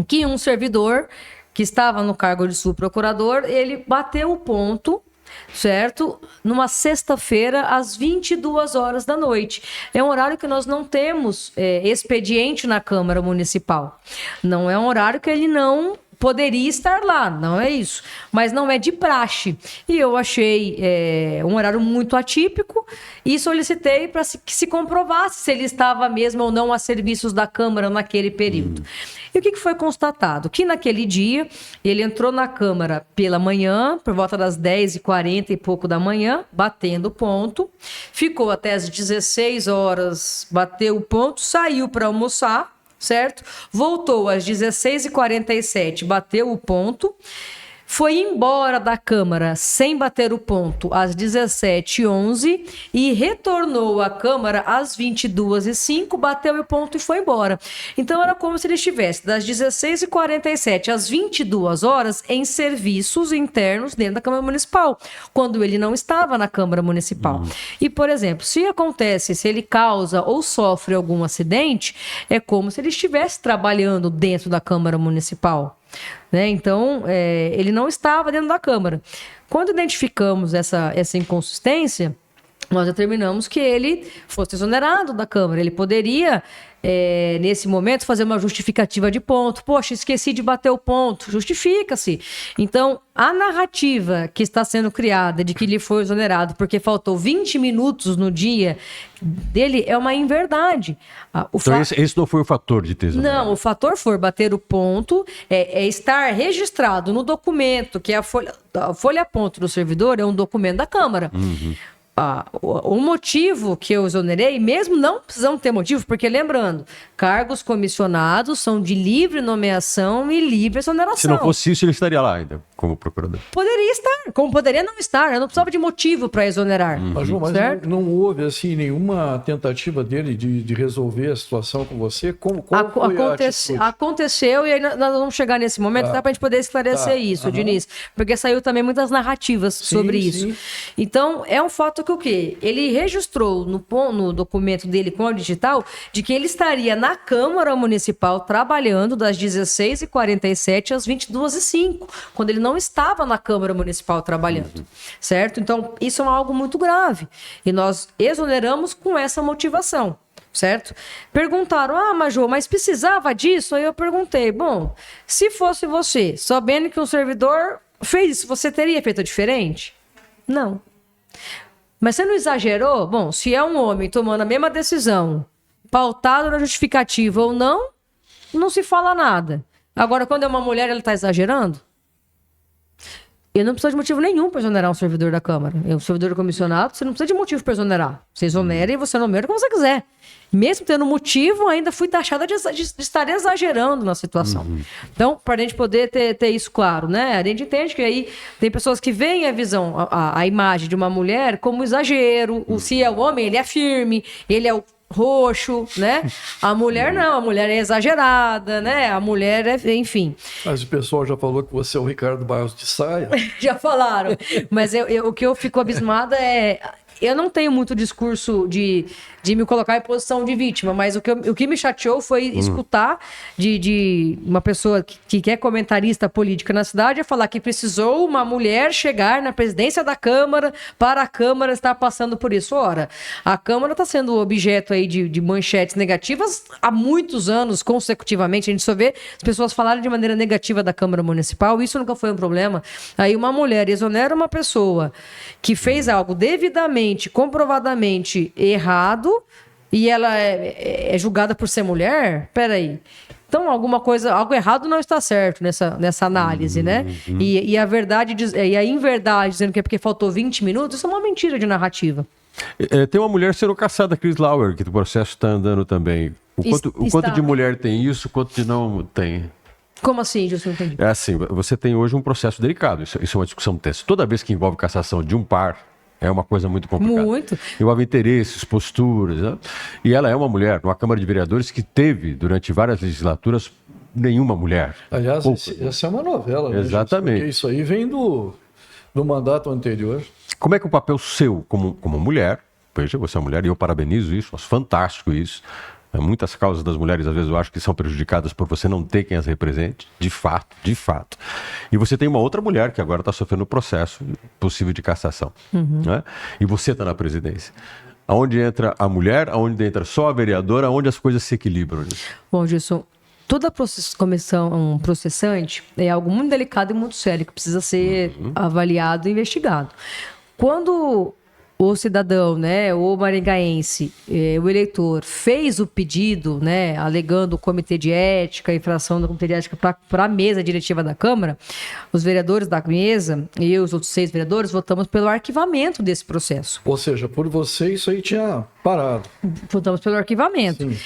B: que um servidor que estava no cargo de subprocurador, ele bateu o ponto, certo? Numa sexta-feira, às 22 horas da noite. É um horário que nós não temos expediente na Câmara Municipal. Não é um horário que ele não poderia estar lá, não é isso. Mas não é de praxe. E eu achei um horário muito atípico e solicitei para que se comprovasse se ele estava mesmo ou não a serviços da Câmara naquele período. E o que foi constatado? Que naquele dia, ele entrou na Câmara pela manhã, por volta das 10h40 e pouco da manhã, batendo ponto, ficou até as 16 horas, bateu o ponto, saiu para almoçar, certo? Voltou às 16h47, bateu o ponto, foi embora da Câmara sem bater o ponto às 17h11 e retornou à Câmara às 22h05, bateu o ponto e foi embora. Então era como se ele estivesse das 16h47 às 22 horas em serviços internos dentro da Câmara Municipal, quando ele não estava na Câmara Municipal. E, por exemplo, se ele causa ou sofre algum acidente, é como se ele estivesse trabalhando dentro da Câmara Municipal. Né? Então, ele não estava dentro da Câmara. Quando identificamos essa inconsistência, nós determinamos que ele fosse exonerado da Câmara. Ele poderia, nesse momento, fazer uma justificativa de ponto. Poxa, esqueci de bater o ponto. Justifica-se. Então, a narrativa que está sendo criada de que ele foi exonerado porque faltou 20 minutos no dia dele é uma inverdade.
C: Então, esse não foi o fator de ter exonerado?
B: Não, o fator foi bater o ponto, estar registrado no documento, que é a folha ponto do servidor, é um documento da Câmara. o motivo que eu exonerei, mesmo não precisamos ter motivo, porque lembrando, cargos comissionados são de livre nomeação e livre exoneração.
C: Se não fosse isso, ele estaria lá ainda, como procurador.
B: Poderia estar, como poderia não estar. Eu não precisava de motivo para exonerar.
A: Mas, João, não houve assim, nenhuma tentativa dele de resolver a situação com você? Qual foi a atitude?
B: Aconteceu, e aí nós vamos chegar nesse momento para a gente poder esclarecer isso, Diniz. Porque saiu também muitas narrativas sobre isso. Então, é um fato que o quê? Ele registrou no documento dele com a digital de que ele estaria na Câmara Municipal trabalhando das 16h47 às 22h05, quando ele não estava na Câmara Municipal trabalhando, certo? Então, isso é algo muito grave. E nós exoneramos com essa motivação, certo? Perguntaram, Major, mas precisava disso? Aí eu perguntei, bom, se fosse você, sabendo que um servidor fez isso, você teria feito diferente? Não. Mas você não exagerou? Bom, se é um homem tomando a mesma decisão, pautado na justificativa ou não, não se fala nada. Agora, quando é uma mulher, ela está exagerando? Eu não preciso de motivo nenhum para exonerar um servidor da Câmara. Um servidor comissionado, você não precisa de motivo para exonerar. Você exonera e você nomeia como você quiser. Mesmo tendo motivo, ainda fui taxada de estar exagerando na situação. Então, para a gente poder ter isso claro, né? A gente entende que aí tem pessoas que veem a visão, a imagem de uma mulher como exagero. Se é o homem, ele é firme, ele é o roxo, né? A mulher não, a mulher é exagerada, né? A mulher é, enfim.
A: Mas o pessoal já falou que você é o Ricardo Barros de saia.
B: Já falaram. Mas o que eu fico abismada é... Eu não tenho muito discurso de me colocar em posição de vítima, mas o que me chateou foi escutar de uma pessoa que é comentarista política na cidade a falar que precisou uma mulher chegar na presidência da Câmara para a Câmara estar passando por isso. Ora, a Câmara está sendo objeto aí de manchetes negativas há muitos anos consecutivamente. A gente só vê as pessoas falarem de maneira negativa da Câmara Municipal, isso nunca foi um problema. Aí uma mulher exonera uma pessoa que fez algo devidamente, comprovadamente errado, e ela é julgada por ser mulher? Peraí. Então, algo errado não está certo nessa análise, né? E a verdade, e a inverdade, dizendo que é porque faltou 20 minutos, isso é uma mentira de narrativa.
C: Tem uma mulher sendo caçada, Cris Lauer, que o processo está andando também. O quanto de mulher tem isso, o quanto de não tem?
B: Como assim, Gilson? Não entendi.
C: É assim, você tem hoje um processo delicado, isso é uma discussão tensa. Toda vez que envolve cassação de um par, é uma coisa muito complicada.
B: Muito.
C: Envolve interesses, posturas, né? E ela é uma mulher, numa Câmara de Vereadores que teve, durante várias legislaturas, nenhuma mulher.
A: Aliás, essa é uma novela, né?
C: Exatamente.
A: Porque isso aí vem do mandato anterior.
C: Como é que o papel seu, como mulher, veja, você é mulher, e eu parabenizo isso, acho fantástico isso. Muitas causas das mulheres, às vezes, eu acho que são prejudicadas por você não ter quem as represente, de fato, de fato. E você tem uma outra mulher que agora está sofrendo o processo possível de cassação. Né? E você está na presidência. Aonde entra a mulher, aonde entra só a vereadora, aonde as coisas se equilibram?
B: Bom, Gilson, toda comissão processante é algo muito delicado e muito sério, que precisa ser avaliado e investigado. Quando o cidadão, né, o maringaense, o eleitor, fez o pedido, né, alegando o comitê de ética, a infração do comitê de ética para a mesa diretiva da Câmara, os vereadores da mesa e os outros 6 vereadores votamos pelo arquivamento desse processo.
A: Ou seja, por você isso aí tinha parado.
B: Votamos pelo arquivamento.
A: Sim.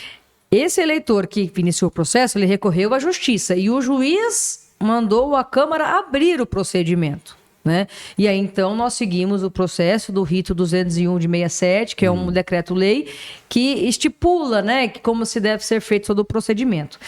B: Esse eleitor que iniciou o processo, ele recorreu à justiça e o juiz mandou a Câmara abrir o procedimento. Né? E aí, então, nós seguimos o processo do rito 201 de 67, que é um decreto-lei que estipula, né, que como se deve ser feito todo o procedimento.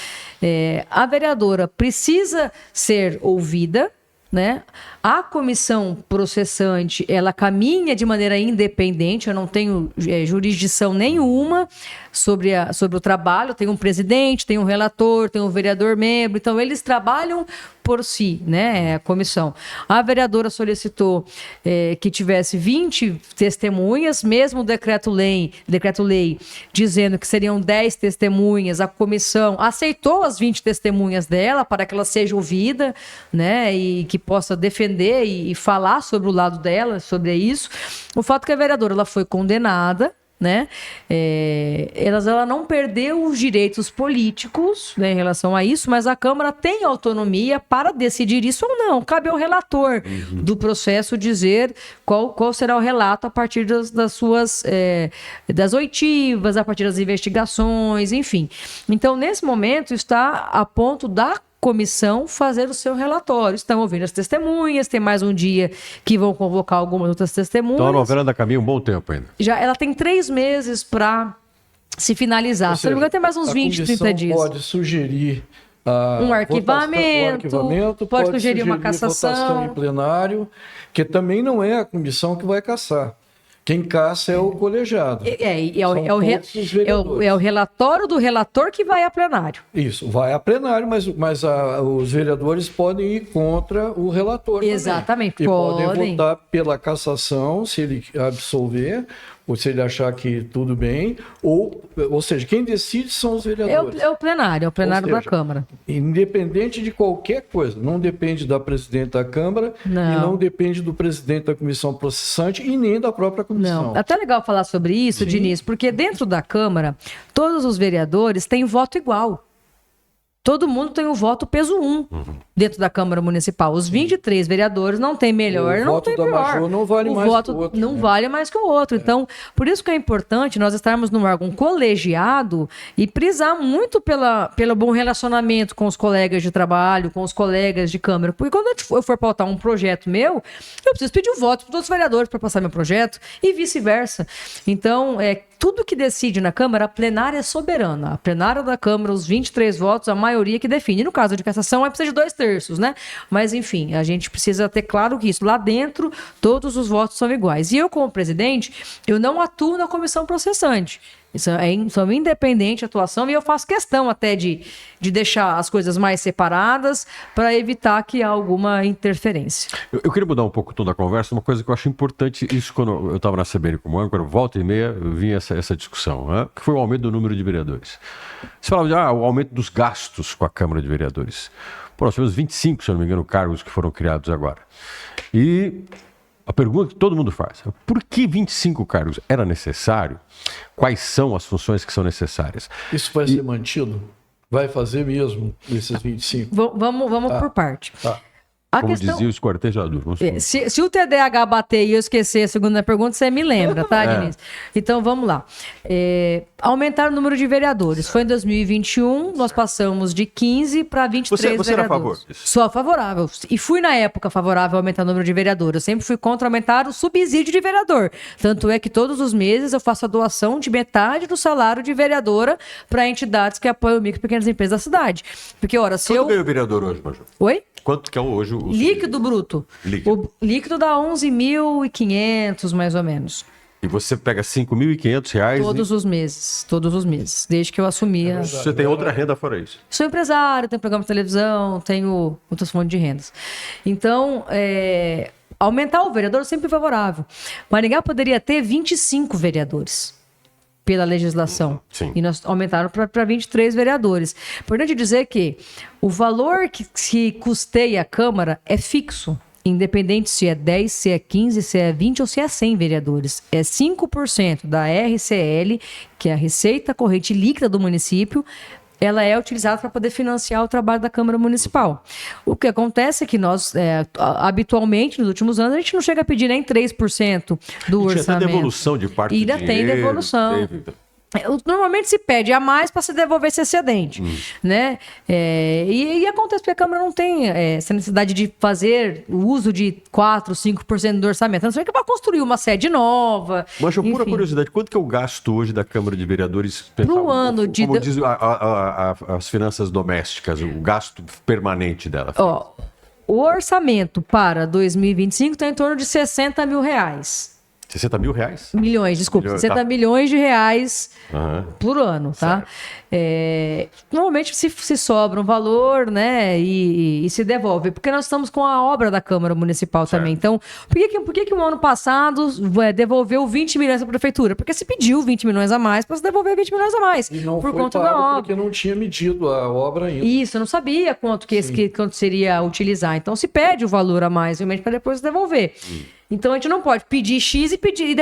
B: A vereadora precisa ser ouvida, né? A comissão processante, ela caminha de maneira independente, eu não tenho jurisdição nenhuma sobre o trabalho, tem um presidente, tem um relator, tem um vereador membro, então eles trabalham por si, né, a comissão. A vereadora solicitou que tivesse 20 testemunhas, mesmo o decreto-lei dizendo que seriam 10 testemunhas, a comissão aceitou as 20 testemunhas dela para que ela seja ouvida, né, e que possa defender e falar sobre o lado dela, sobre isso. O fato é que a vereadora ela foi condenada, né? Ela não perdeu os direitos políticos, né, em relação a isso, mas a Câmara tem autonomia para decidir isso ou não. Cabe ao relator do processo dizer qual será o relato a partir das suas das oitivas, a partir das investigações, enfim. Então, nesse momento, está a ponto da comissão fazer o seu relatório. Estão ouvindo as testemunhas, tem mais um dia que vão convocar algumas outras testemunhas.
C: Então a novela ainda caminha um bom tempo ainda.
B: Ela tem 3 meses para se finalizar. Se não me engano, tem mais uns 20, 30 dias.
A: Pode sugerir
B: um arquivamento, pode sugerir uma cassação.
A: Votação em plenário, que também não é a comissão que vai cassar. Quem caça é o colegiado.
B: É o relatório do relator que vai a plenário.
A: Isso, vai a plenário, mas os vereadores podem ir contra o relator.
B: Exatamente,
A: também. E podem votar pela cassação, se ele absolver, ou se ele achar que tudo bem, ou seja, quem decide são os vereadores.
B: É o plenário da Câmara.
A: Independente de qualquer coisa, não depende da presidente da Câmara e não depende do presidente da comissão processante e nem da própria comissão.
B: Não, é até legal falar sobre isso, Diniz, porque dentro da Câmara, todos os vereadores têm voto igual. Todo mundo tem um voto peso 1 dentro da Câmara Municipal. Os 23 vereadores não tem melhor, não tem pior. O voto da Major
A: não vale mais que o outro.
B: Não vale mais que o outro. Então, por isso que é importante nós estarmos num órgão colegiado e prisar muito pelo bom relacionamento com os colegas de trabalho, com os colegas de Câmara. Porque quando eu for pautar um projeto meu, eu preciso pedir o voto para todos os vereadores para passar meu projeto e vice-versa. Então, tudo que decide na Câmara, a plenária é soberana. A plenária da Câmara, os 23 votos, a maioria que define. No caso de cassação, precisa de 2/3, né? Mas, enfim, a gente precisa ter claro que isso, lá dentro, todos os votos são iguais. E eu, como presidente, eu não atuo na comissão processante. Isso é independente atuação e eu faço questão até de deixar as coisas mais separadas para evitar que há alguma interferência.
C: Eu queria mudar um pouco toda a conversa, uma coisa que eu acho importante, isso quando eu estava na CBN como âncora, volta e meia, vinha essa discussão, né? Que foi o aumento do número de vereadores. Você falava de o aumento dos gastos com a Câmara de Vereadores. Pô, nós tivemos 25, se eu não me engano, cargos que foram criados agora. E a pergunta que todo mundo faz, por que 25 cargos? Era necessário? Quais são as funções que são necessárias?
A: Isso vai ser mantido? Vai fazer mesmo esses 25?
B: Vamos por parte.
C: Como dizia o esquartejador.
B: Se o TDAH bater e eu esquecer a segunda pergunta, você me lembra, tá, Diniz? Então, vamos lá. Aumentar o número de vereadores. Foi em 2021, nós passamos de 15 para 23 vereadores.
C: Você era a favor disso?
B: Sou favorável. E fui, na época, favorável a aumentar o número de vereadores. Eu sempre fui contra aumentar o subsídio de vereador. Tanto é que todos os meses eu faço a doação de metade do salário de vereadora para entidades que apoiam micro e pequenas empresas da cidade. Porque, ora, se
C: Quanto ganha o vereador hoje, Major?
B: Oi?
C: Quanto que é hoje o
B: líquido bruto? O líquido dá 11.500, mais ou menos.
C: E você pega R$5.500?
B: Todos os meses, desde que eu assumi.
C: Você tem outra renda fora isso?
B: Sou empresário, tenho programa de televisão, tenho outras fontes de rendas. Então, aumentar o vereador é sempre favorável. Maringá poderia ter 25 vereadores. Pela legislação.
C: Sim.
B: E nós aumentaram para 23 vereadores. Importante dizer que o valor que custeia a Câmara é fixo, independente se é 10, se é 15, se é 20 ou se é 100 vereadores. É 5% da RCL, que é a Receita Corrente Líquida do município, ela é utilizada para poder financiar o trabalho da Câmara Municipal. O que acontece é que nós, habitualmente, nos últimos anos, a gente não chega a pedir nem 3% do orçamento.
C: Tinha até devolução de parte do dinheiro.
B: Ainda tem devolução. Normalmente se pede a mais para se devolver esse excedente, né? E acontece porque a Câmara não tem essa necessidade de fazer o uso de 4%, 5% do orçamento. Não sei que vai construir uma sede nova.
C: Mas, pura curiosidade, quanto que é o gasto hoje da Câmara de Vereadores?
B: Pro ano de...
C: Como diz as finanças domésticas, o gasto permanente dela.
B: O orçamento para 2025 está em torno de R$60 mil.
C: 60 mil reais?
B: Milhões, desculpa. 60 milhões de reais por ano, tá? Normalmente se sobra um valor, né, e se devolve, porque nós estamos com a obra da Câmara Municipal também. Então, por que o ano passado devolveu 20 milhões para a Prefeitura? Porque se pediu 20 milhões a mais para se devolver 20 milhões a mais.
A: E não
B: por
A: foi
B: conta da obra.
A: Porque não tinha medido a obra ainda.
B: Isso, eu não sabia quanto seria utilizar. Então, se pede o valor a mais, realmente, para depois devolver. Então a gente não pode pedir X e pedir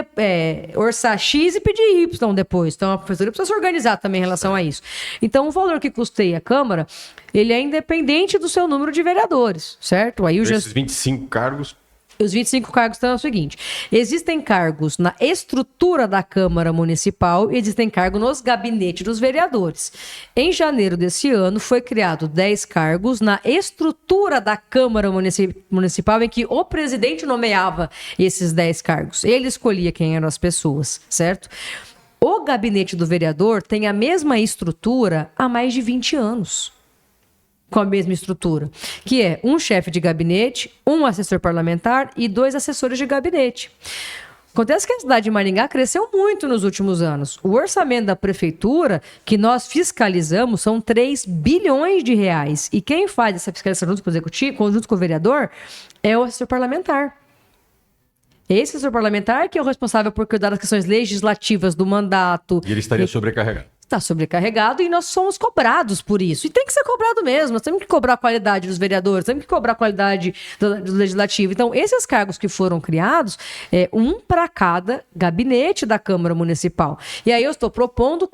B: orçar X e pedir Y depois. Então a prefeitura precisa se organizar também em relação a isso. Então o valor que custeia a Câmara, ele é independente do seu número de vereadores, certo? Aí
C: Esses 25 cargos.
B: Os 25 cargos estão o seguinte: existem cargos na estrutura da Câmara Municipal e existem cargos nos gabinetes dos vereadores. Em janeiro desse ano, foi criado 10 cargos na estrutura da Câmara Municipal, em que o presidente nomeava esses 10 cargos. Ele escolhia quem eram as pessoas, certo? O gabinete do vereador tem a mesma estrutura há mais de 20 anos. Com a mesma estrutura, que é um chefe de gabinete, um assessor parlamentar e 2 assessores de gabinete. Acontece que a cidade de Maringá cresceu muito nos últimos anos. O orçamento da prefeitura, que nós fiscalizamos, são 3 bilhões de reais. E quem faz essa fiscalização junto com o executivo, junto com o vereador, é o assessor parlamentar. Esse assessor parlamentar que é o responsável por cuidar das questões legislativas do mandato.
C: E ele estaria sobrecarregado.
B: Está sobrecarregado e nós somos cobrados por isso. E tem que ser cobrado mesmo. Nós temos que cobrar a qualidade dos vereadores, temos que cobrar a qualidade do legislativo. Então, esses cargos que foram criados, um para cada gabinete da Câmara Municipal. E aí eu estou propus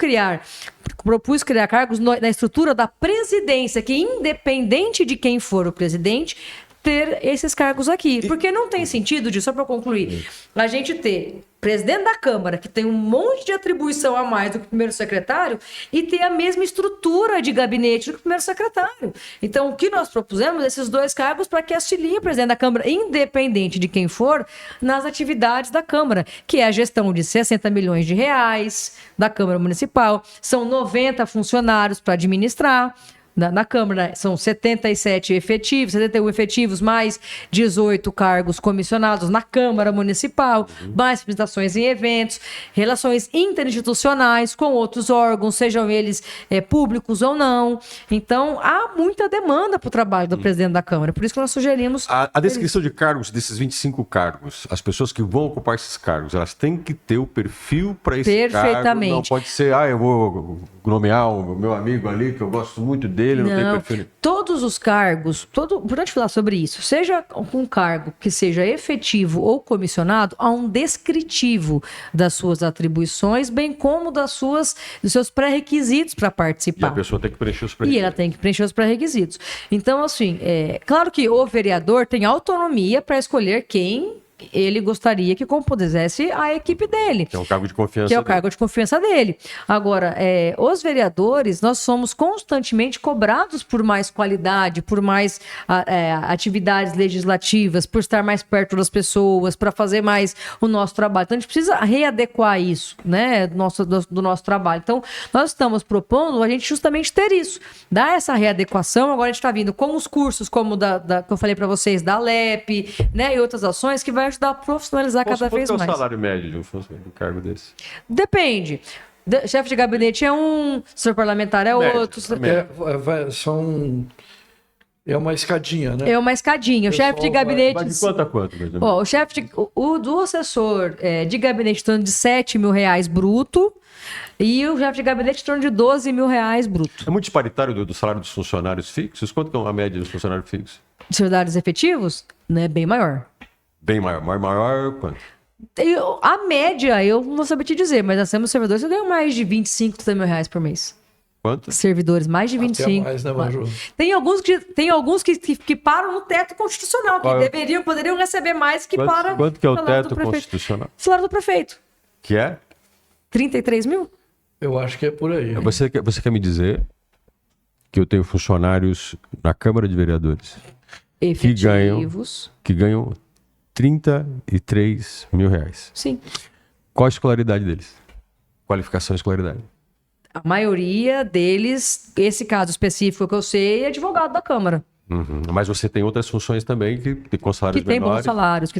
B: criar cargos na estrutura da presidência, que independente de quem for o presidente, ter esses cargos aqui. Porque não tem sentido, só para concluir, a gente ter presidente da Câmara, que tem um monte de atribuição a mais do que o primeiro secretário, e ter a mesma estrutura de gabinete do que o primeiro secretário. Então, o que nós propusemos é esses 2 cargos para que auxilie o presidente da Câmara, independente de quem for, nas atividades da Câmara, que é a gestão de 60 milhões de reais da Câmara Municipal, são 90 funcionários para administrar. Na Câmara são 77 efetivos, 71 efetivos, mais 18 cargos comissionados na Câmara Municipal, mais apresentações em eventos, relações interinstitucionais com outros órgãos, sejam eles públicos ou não. Então, há muita demanda para o trabalho do presidente da Câmara, por isso que nós sugerimos...
C: A descrição de cargos, desses 25 cargos, as pessoas que vão ocupar esses cargos, elas têm que ter o perfil para esse
B: Perfeitamente.
C: cargo. Não pode ser, eu vou nomear o meu amigo ali, que eu gosto muito dele, não tem perfil.
B: Todos os cargos, importante falar sobre isso, seja um cargo que seja efetivo ou comissionado, há um descritivo das suas atribuições, bem como dos seus pré-requisitos para participar.
C: E a pessoa tem que preencher os
B: E
C: pré-requisitos.
B: ela tem que preencher os pré-requisitos. Então, assim, claro que o vereador tem autonomia para escolher quem ele gostaria que compusesse a equipe dele.
C: Que é um cargo de confiança
B: Que é o
C: dele.
B: cargo de confiança dele. Agora, os vereadores, nós somos constantemente cobrados por mais qualidade, por mais atividades legislativas, por estar mais perto das pessoas, para fazer mais o nosso trabalho. Então, a gente precisa readequar isso, né, do nosso trabalho. Então, nós estamos propondo a gente justamente ter isso, dar essa readequação. Agora, a gente está vindo com os cursos, como que eu falei para vocês, da LEP, né, e outras ações que vai ajudar a profissionalizar cada vez mais.
C: Qual é o salário médio de um cargo desse?
B: Depende. Chefe de gabinete é um, assessor parlamentar é
C: Médio,
B: outro.
A: É uma escadinha, né?
B: É uma escadinha. O chefe de gabinete...
C: Vai de quanto a quanto, mais ou menos?
B: o chefe do assessor de gabinete em torno de R$7 mil bruto e o chefe de gabinete em torno de R$12 mil bruto.
C: É muito disparitário do salário dos funcionários fixos? Quanto que é a média dos funcionários fixos?
B: Servidores efetivos, né, bem maior.
C: Bem maior. Maior quanto?
B: A média, eu não vou saber te dizer, mas nós temos servidores que ganham mais de 25, 30 mil reais por mês.
C: Quanto?
B: Servidores, mais de 25.
A: Mais, né, Maju?
B: Tem alguns que param no teto constitucional, que poderiam receber mais que para...
C: Quanto que é o
B: salário
C: teto
B: do prefeito.
C: constitucional?
B: Salário do prefeito.
C: Que é?
B: 33 mil?
A: Eu acho que é por aí.
C: Você quer me dizer que eu tenho funcionários na Câmara de Vereadores
B: Efetivos.
C: que ganham 33 mil reais.
B: Sim.
C: Qual a escolaridade deles? Qualificação e escolaridade.
B: A maioria deles, esse caso específico que eu sei, é advogado da Câmara.
C: Uhum. Mas você tem outras funções também que com salários
B: Que tem bons
C: menores.
B: salários,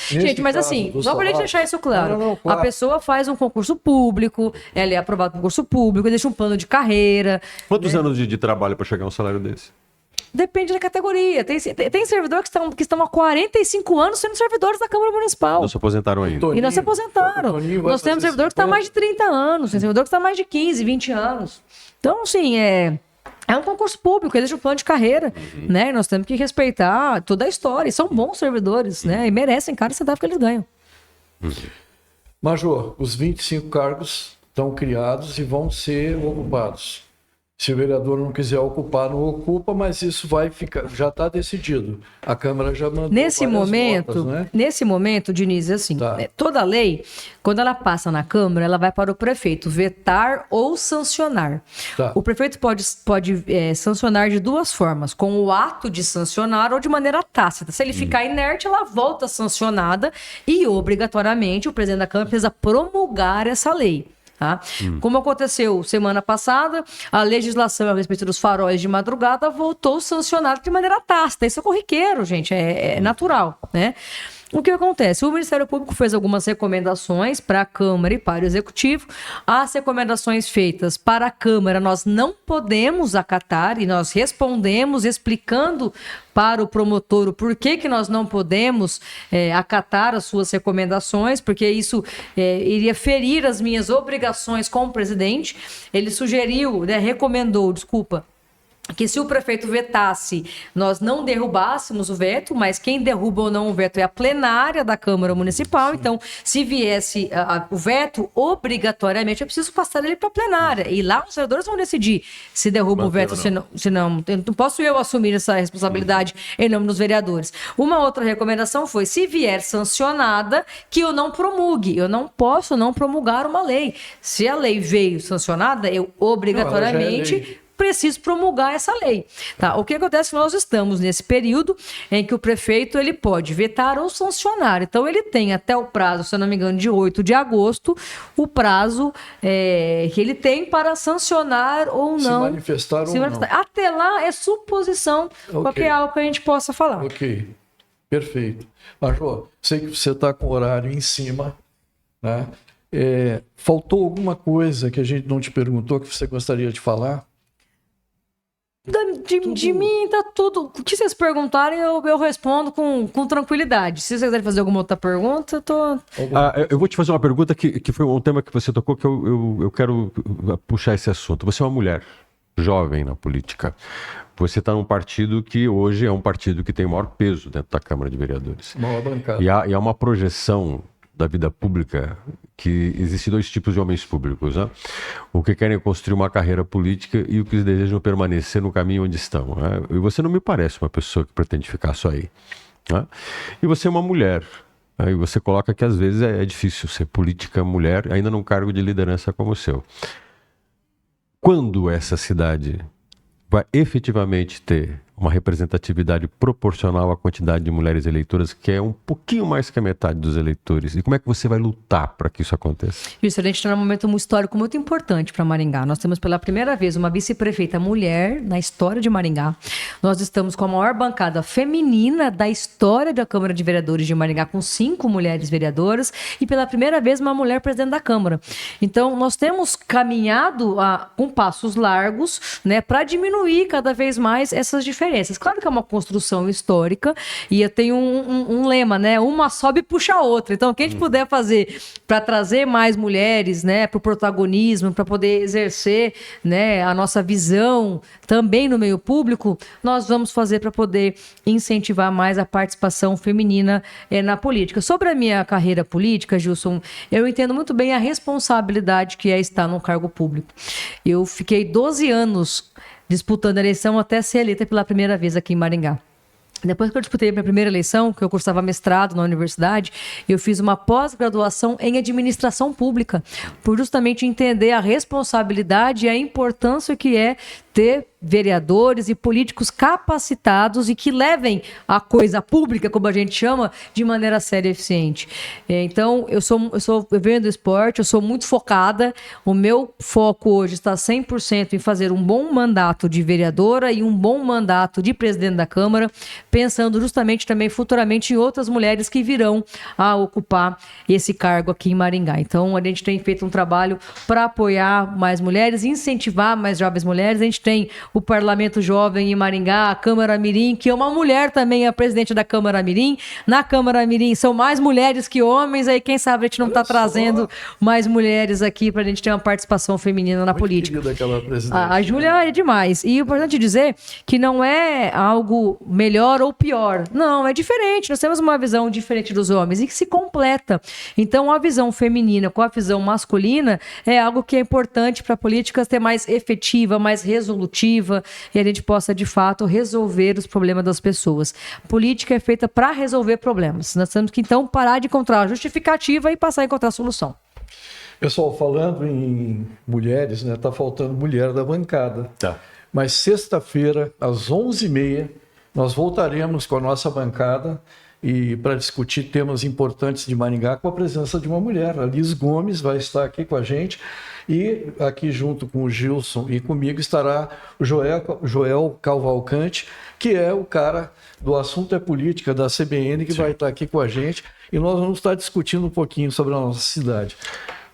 B: Gente, mas assim, só pra gente deixar isso claro.
A: claro.
B: A pessoa faz um concurso público, ela é aprovada no concurso público, deixa um plano de carreira.
C: Quantos anos de trabalho para chegar a um salário desse?
B: Depende da categoria. Tem servidores que estão há 45 anos sendo servidores da Câmara Municipal.
C: Não se aposentaram ainda.
B: E não se aposentaram.
A: Nós
B: Temos servidor que está há mais de 30 anos, tem servidor que está há mais de 15, 20 anos. Então, assim, É um concurso público, existe um plano de carreira, né? Nós temos que respeitar toda a história. E são bons servidores, né? E merecem cada centavo que eles ganham.
A: Major, os 25 cargos estão criados e vão ser ocupados. Se o vereador não quiser ocupar, não ocupa, mas isso vai ficar, já está decidido. A Câmara já mandou
B: Nesse momento,
A: votas, né?
B: nesse momento, Diniz, assim,
A: Tá.
B: toda lei, quando ela passa na Câmara, ela vai para o prefeito vetar ou sancionar.
A: Tá.
B: O prefeito pode sancionar de duas formas, com o ato de sancionar ou de maneira tácita. Se ele ficar inerte, ela volta sancionada e, obrigatoriamente, o presidente da Câmara precisa promulgar essa lei. Tá? Como aconteceu semana passada, a legislação a respeito dos faróis de madrugada voltou sancionada de maneira tácita. Isso é corriqueiro, gente, é natural, né? O que acontece? O Ministério Público fez algumas recomendações para a Câmara e para o Executivo. As recomendações feitas para a Câmara nós não podemos acatar e nós respondemos explicando para o promotor o porquê que nós não podemos acatar as suas recomendações, porque isso iria ferir as minhas obrigações como presidente. Ele sugeriu, recomendou, que se o prefeito vetasse, nós não derrubássemos o veto, mas quem derruba ou não o veto é a plenária da Câmara Municipal. Então, se viesse o veto, obrigatoriamente, eu preciso passar ele para a plenária. E lá os vereadores vão decidir se derruba o veto, se não. Não posso eu assumir essa responsabilidade em nome dos vereadores. Uma outra recomendação foi, se vier sancionada, que eu não promulgue. Eu não posso não promulgar uma lei. Se a lei veio sancionada, eu obrigatoriamente preciso promulgar essa lei. Tá? O que acontece é que nós estamos nesse período em que o prefeito ele pode vetar ou sancionar. Então, ele tem até o prazo, se eu não me engano, de 8 de agosto, o prazo que ele tem para sancionar ou não.
A: Se manifestar ou não.
B: Até lá é suposição, porque é algo que a gente possa falar.
A: Ok, perfeito. Major, sei que você está com o horário em cima, né? Faltou alguma coisa que a gente não te perguntou que você gostaria de falar?
B: De mim tá tudo. O que vocês perguntarem, eu respondo com tranquilidade. Se vocês quiserem fazer alguma outra pergunta, eu tô.
C: Eu vou te fazer uma pergunta que foi um tema que você tocou, que eu quero puxar esse assunto. Você é uma mulher jovem na política. Você está num partido que hoje é um partido que tem o maior peso dentro da Câmara de Vereadores.
A: Maior bancada.
C: E há uma projeção da vida pública que existem dois tipos de homens públicos, né? O que querem construir uma carreira política e o que desejam permanecer no caminho onde estão, né? E você não me parece uma pessoa que pretende ficar só aí, né? E você é uma mulher, né? E você coloca que às vezes é difícil ser política mulher, ainda num cargo de liderança como o seu. Quando essa cidade vai efetivamente ter uma representatividade proporcional à quantidade de mulheres eleitoras, que é um pouquinho mais que a metade dos eleitores? E como é que você vai lutar para que isso aconteça?
B: Isso, a gente está num momento histórico muito importante para Maringá. Nós temos pela primeira vez uma vice-prefeita mulher na história de Maringá. Nós estamos com a maior bancada feminina da história da Câmara de Vereadores de Maringá, com 5 mulheres vereadoras, e pela primeira vez uma mulher presidente da Câmara. Então, nós temos caminhado com passos largos, né, para diminuir cada vez mais essas diferenças. Claro que é uma construção histórica e eu tenho um lema, né? Uma sobe e puxa a outra. Então, o que a gente puder fazer para trazer mais mulheres, né, para o protagonismo, para poder exercer, né, a nossa visão também no meio público, nós vamos fazer para poder incentivar mais a participação feminina na política. Sobre a minha carreira política, Gilson, eu entendo muito bem a responsabilidade que é estar num cargo público. Eu fiquei 12 anos disputando a eleição até ser eleita pela primeira vez aqui em Maringá. Depois que eu disputei a minha primeira eleição, que eu cursava mestrado na universidade, eu fiz uma pós-graduação em administração pública, por justamente entender a responsabilidade e a importância que é ter vereadores e políticos capacitados e que levem a coisa pública, como a gente chama, de maneira séria e eficiente. Então, eu venho do esporte, eu sou muito focada. O meu foco hoje está 100% em fazer um bom mandato de vereadora e um bom mandato de presidente da Câmara, pensando justamente também futuramente em outras mulheres que virão a ocupar esse cargo aqui em Maringá. Então, a gente tem feito um trabalho para apoiar mais mulheres, incentivar mais jovens mulheres. A gente gente tem o Parlamento Jovem em Maringá, a Câmara Mirim, que é uma mulher também, a presidente da Câmara Mirim. Na Câmara Mirim são mais mulheres que homens, aí quem sabe a gente não está trazendo mais mulheres aqui para a gente ter uma participação feminina na política. A Júlia é demais. E o importante dizer que não é algo melhor ou pior. Não, é diferente. Nós temos uma visão diferente dos homens e que se completa. Então, a visão feminina com a visão masculina é algo que é importante para a política ser mais efetiva, mais resolutiva e a gente possa, de fato, resolver os problemas das pessoas. Política é feita para resolver problemas. Nós temos que, então, parar de encontrar a justificativa e passar a encontrar a solução.
A: Pessoal, falando em mulheres, né? Tá faltando mulher da bancada.
C: Tá.
A: Mas sexta-feira, às 11h30, nós voltaremos com a nossa bancada e para discutir temas importantes de Maringá com a presença de uma mulher. A Liz Gomes vai estar aqui com a gente e aqui junto com o Gilson e comigo estará o Joel Cavalcante, que é o cara do Assunto é Política da CBN, que vai estar aqui com a gente e nós vamos estar discutindo um pouquinho sobre a nossa cidade.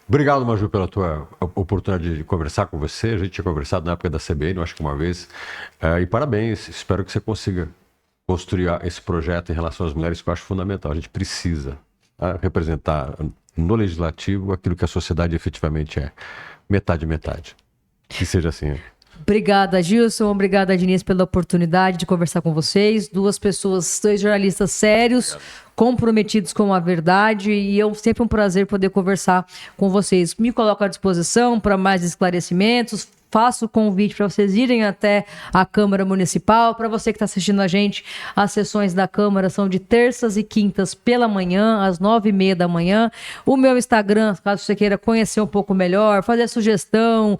C: Obrigado, Maju, pela tua oportunidade de conversar com você. A gente tinha conversado na época da CBN, eu acho que uma vez. E parabéns, espero que você consiga construir esse projeto em relação às mulheres, que eu acho fundamental. A gente precisa representar no legislativo aquilo que a sociedade efetivamente é. Metade, metade. Que seja assim.
B: Obrigada, Gilson. Obrigada, Diniz, pela oportunidade de conversar com vocês. Duas jornalistas sérios, comprometidos com a verdade, e é sempre um prazer poder conversar com vocês. Me coloco à disposição para mais esclarecimentos. Faço o convite para vocês irem até a Câmara Municipal. Para você que está assistindo a gente, as sessões da Câmara são de terças e quintas pela manhã, às 9h30 da manhã. O meu Instagram, caso você queira conhecer um pouco melhor, fazer sugestão,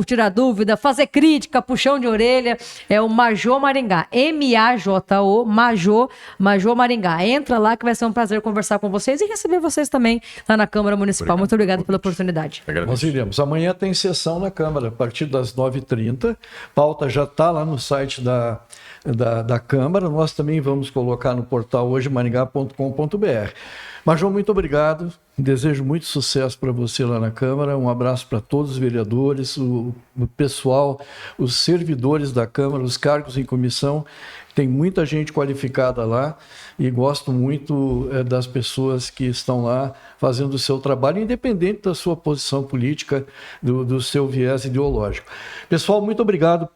B: tirar dúvida, fazer crítica, puxão de orelha, é o Majô Maringá. M-A-J-O, Majô Maringá. Entra lá que vai ser um prazer conversar com vocês e receber vocês também lá na Câmara Municipal. Muito obrigado pela oportunidade.
A: Nós iremos. Amanhã tem sessão na Câmara, a partir das 9h30. Pauta já está lá no site da Câmara. Nós também vamos colocar no portal hojemaringá.com.br. Majô, muito obrigado. Desejo muito sucesso para você lá na Câmara. Um abraço para todos os vereadores, o pessoal, os servidores da Câmara, os cargos em comissão. Tem muita gente qualificada lá e gosto muito das pessoas que estão lá fazendo o seu trabalho, independente da sua posição política, do seu viés ideológico. Pessoal, muito obrigado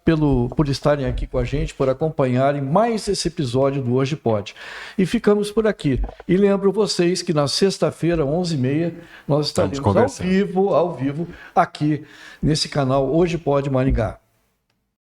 A: por estarem aqui com a gente, por acompanharem mais esse episódio do Hoje Pode. E ficamos por aqui. E lembro vocês que na sexta-feira, 11h30, nós estaremos ao vivo, aqui nesse canal Hoje Pode Maringá.